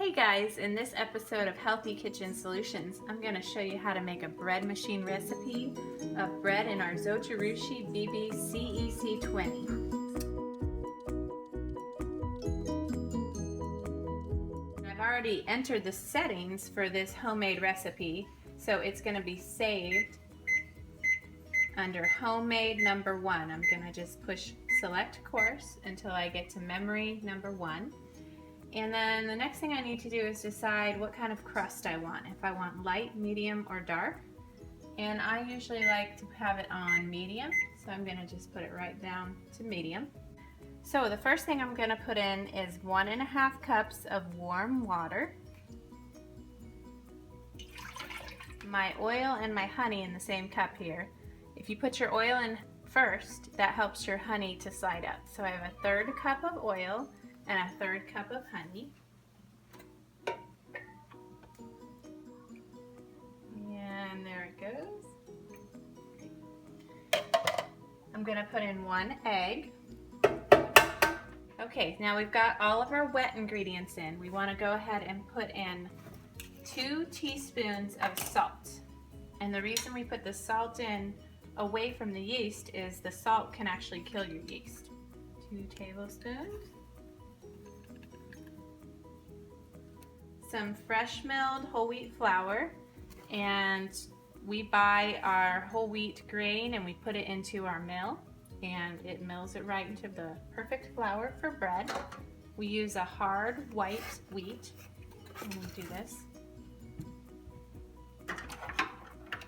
Hey guys, in this episode of Healthy Kitchen Solutions, I'm going to show you how to make a bread machine recipe of bread in our Zojurishi BB CEC20. I've already entered the settings for this homemade recipe, so it's going to be saved under homemade number 1. I'm going to just push select course until I get to memory number 1. And then the next thing I need to do is decide what kind of crust I want, if I want light, medium, or dark. And I usually like to have it on medium, so I'm going to just put it right down to medium. So the first thing I'm going to put in is 1.5 cups of warm water, my oil and my honey in the same cup here. If you put your oil in first, that helps your honey to slide up. So I have a 1/3 cup of oil and a 1/3 cup of honey. And there it goes. I'm going to put in 1 egg. Okay, now we've got all of our wet ingredients in. We want to go ahead and put in 2 teaspoons of salt. And the reason we put the salt in away from the yeast is the salt can actually kill your yeast. 2 tablespoons. Some fresh milled whole wheat flour, and we buy our whole wheat grain and we put it into our mill, and it mills it right into the perfect flour for bread. We use a hard white wheat. I'm going to do this.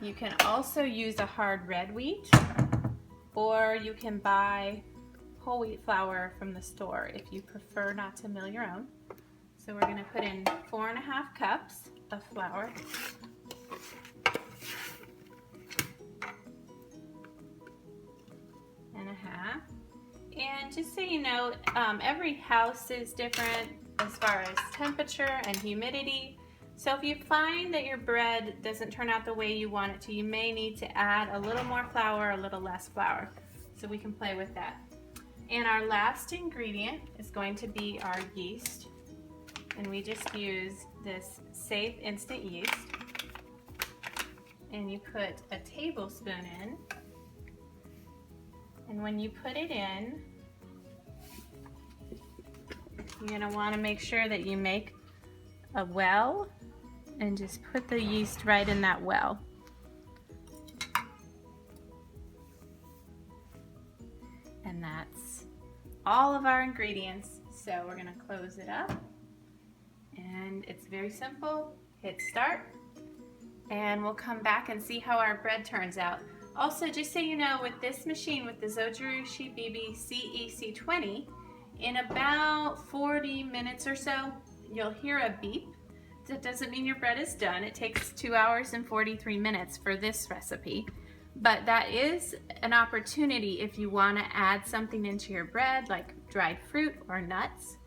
You can also use a hard red wheat, or you can buy whole wheat flour from the store if you prefer not to mill your own. So we're going to put in 4.5 cups of flour. And a half. And just so you know, every house is different as far as temperature and humidity. So if you find that your bread doesn't turn out the way you want it to, you may need to add a little more flour, a little less flour. So we can play with that. And our last ingredient is going to be our yeast. And we just use this safe instant yeast. And you put a tablespoon in. And when you put it in, you're going to want to make sure that you make a well and just put the yeast right in that well. And that's all of our ingredients. So we're going to close it up. And it's very simple. Hit start, and we'll come back and see how our bread turns out. Also, just so you know, with this machine, with the Zojurishi BB CEC20, in about 40 minutes or so, you'll hear a beep. That doesn't mean your bread is done. It takes 2 hours and 43 minutes for this recipe. But that is an opportunity if you want to add something into your bread, like dried fruit or nuts.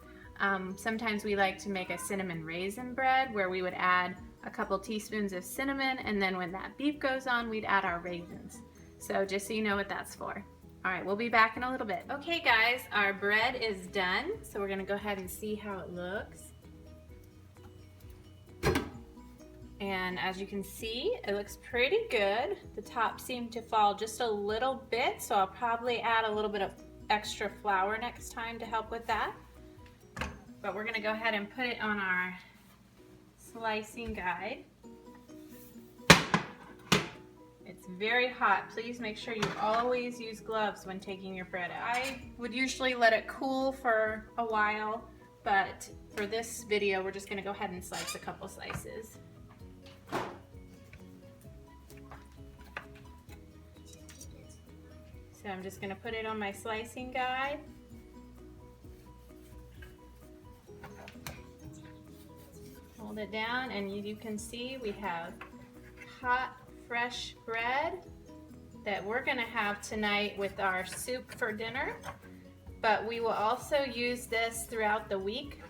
Sometimes we like to make a cinnamon raisin bread where we would add a couple teaspoons of cinnamon, and then when that beep goes on, we'd add our raisins. So just so you know what that's for. All right, we'll be back in a little bit. Okay guys, our bread is done. So we're gonna go ahead and see how it looks. And as you can see, it looks pretty good. The top seemed to fall just a little bit, so I'll probably add a little bit of extra flour next time to help with that. But we're going to go ahead and put it on our slicing guide. It's very hot. Please make sure you always use gloves when taking your bread out. I would usually let it cool for a while, but for this video, we're just going to go ahead and slice a couple slices. So I'm just going to put it on my slicing guide. Hold it down, and you can see we have hot, fresh bread that we're going to have tonight with our soup for dinner. But we will also use this throughout the week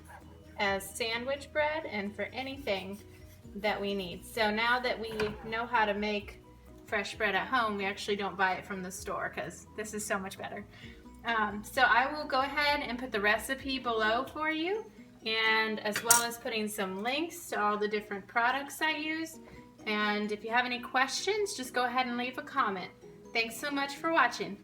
as sandwich bread and for anything that we need. So now that we know how to make fresh bread at home, we actually don't buy it from the store because this is so much better. So I will go ahead and put the recipe below for you, and as well as putting some links to all the different products I use. And if you have any questions, just go ahead and leave a comment. Thanks so much for watching.